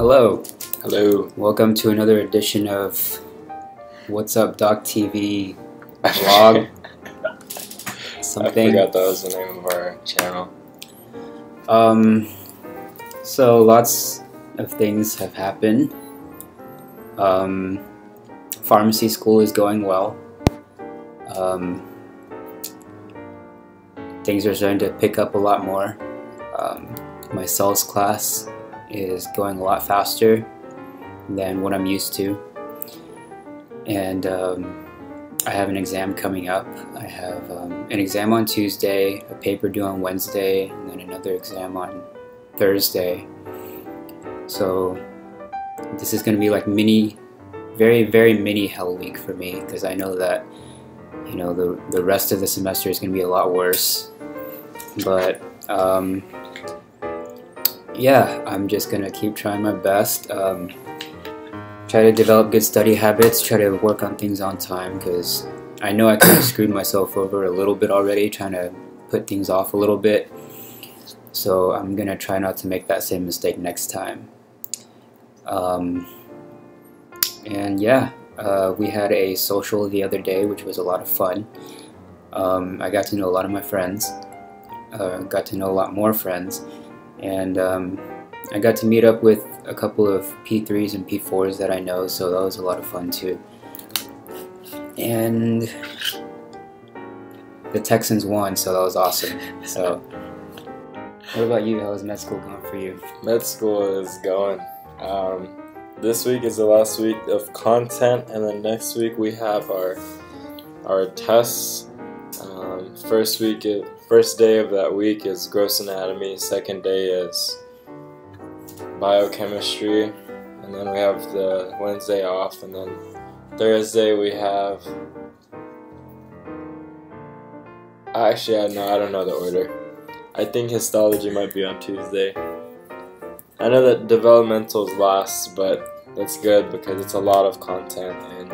Hello. Hello. Welcome to another edition of What's Up WUDTV vlog. Something. I forgot that was the name of our channel. So lots of things have happened. Pharmacy school is going well. Things are starting to pick up a lot more. My sales class is going a lot faster than what I'm used to, and I have an exam coming up. I have an exam on Tuesday, a paper due on Wednesday, and then another exam on Thursday. So this is going to be like very mini hell week for me, because I know that, you know, the rest of the semester is going to be a lot worse. But yeah, I'm just gonna keep trying my best, try to develop good study habits, try to work on things on time, because I know I kind of screwed myself over a little bit already, trying to put things off a little bit. So I'm gonna try not to make that same mistake next time. And yeah, we had a social the other day, which was a lot of fun. I got to know a lot of my friends, got to know a lot more friends, and I got to meet up with a couple of P3s and P4s that I know, so that was a lot of fun too. And the Texans won, so that was awesome. So what about you? How was med school going for you? Med school is going. This week is the last week of content, and then next week we have our tests. First day of that week is gross anatomy. Second day is biochemistry, and then we have the Wednesday off, and then Thursday we have. Actually, I don't know the order. I think histology might be on Tuesday. I know that developmental is last, but that's good because it's a lot of content, and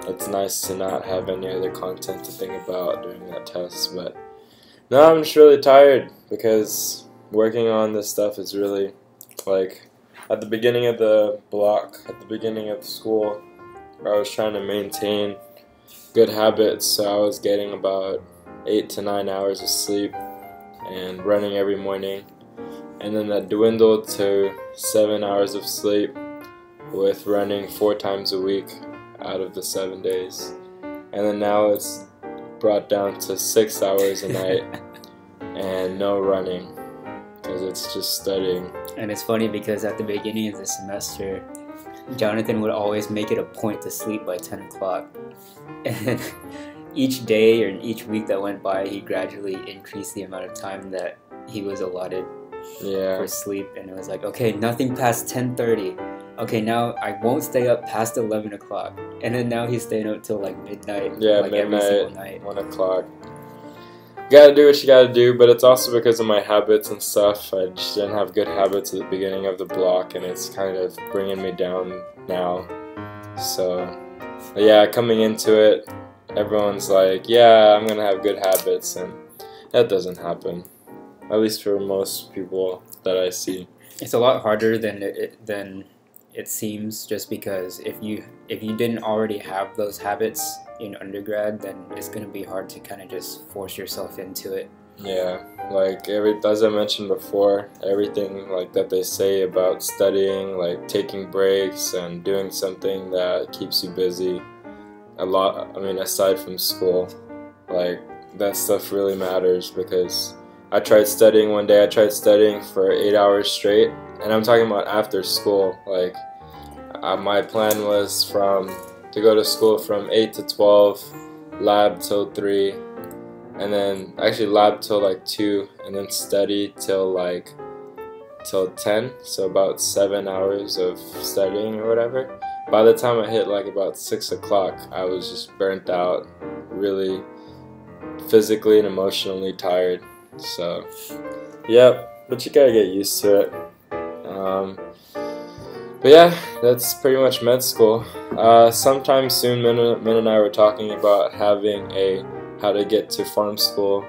it's nice to not have any other content to think about during that test. But no, I'm just really tired because working on this stuff is really, like, at the beginning of the block, at the beginning of the school, I was trying to maintain good habits, so I was getting about 8 to 9 hours of sleep and running every morning, and then that dwindled to 7 hours of sleep with running 4 times a week out of the 7 days, and then now it's brought down to 6 hours a night and no running because it's just studying. And it's funny because at the beginning of the semester, Jonathan would always make it a point to sleep by 10 o'clock, and each day or each week that went by, he gradually increased the amount of time that he was allotted for sleep, and it was like, okay, nothing past 10:30. Okay, now I won't stay up past 11 o'clock. And then now he's staying up till like midnight. Yeah, like midnight, every single night. 1 o'clock. You gotta do what you gotta do, but it's also because of my habits and stuff. I just didn't have good habits at the beginning of the block, and it's kind of bringing me down now. So, yeah, coming into it, everyone's like, yeah, I'm gonna have good habits, and that doesn't happen. At least for most people that I see. It's a lot harder than it seems, just because if you didn't already have those habits in undergrad, then it's going to be hard to kind of just force yourself into it. Yeah, like as I mentioned before, everything like that they say about studying, like taking breaks and doing something that keeps you busy a lot, I mean, aside from school, like that stuff really matters, because I tried studying one day. I tried studying for 8 hours straight, and I'm talking about after school. Like, my plan was to go to school from 8 to 12, lab till 3, and then actually lab till like 2, and then study till 10. So about 7 hours of studying or whatever. By the time I hit like about 6 o'clock, I was just burnt out, really physically and emotionally tired. So, yep, but you gotta get used to it. But yeah, that's pretty much med school. Sometime soon, Min and I were talking about having how to get to farm school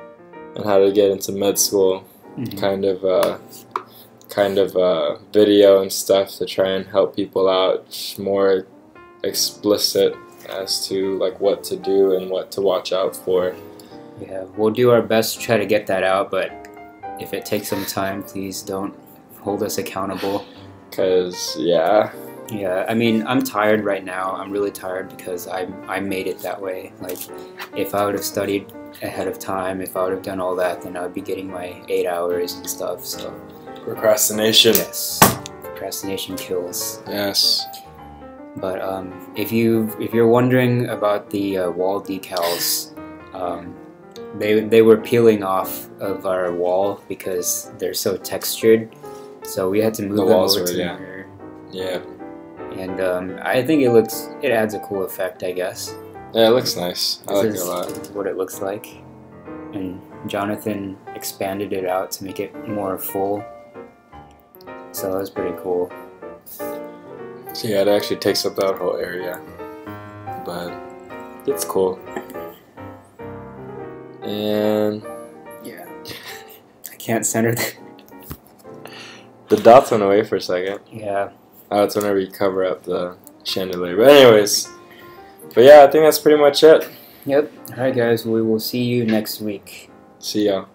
and how to get into med school kind of kind of video and stuff to try and help people out, more explicit as to like what to do and what to watch out for. Yeah, we'll do our best to try to get that out, but if it takes some time, please don't hold us accountable. Cause yeah, I mean, I'm tired right now. I'm really tired because I made it that way. Like, if I would have studied ahead of time, if I would have done all that, then I would be getting my 8 hours and stuff. So procrastination. yes, procrastination kills. Yes. But if you're wondering about the wall decals, they were peeling off of our wall because they're so textured. So we had to move them over to the mirror. Yeah. And I think it adds a cool effect, I guess. Yeah, it looks nice. I like it a lot. This is what it looks like. And Jonathan expanded it out to make it more full. So that was pretty cool. So yeah, it actually takes up that whole area. But it's cool. And yeah. I can't center the dots went away for a second. Yeah. Oh, it's whenever you cover up the chandelier. But anyways, but yeah, I think that's pretty much it. Yep. Alright guys, we will see you next week. See y'all.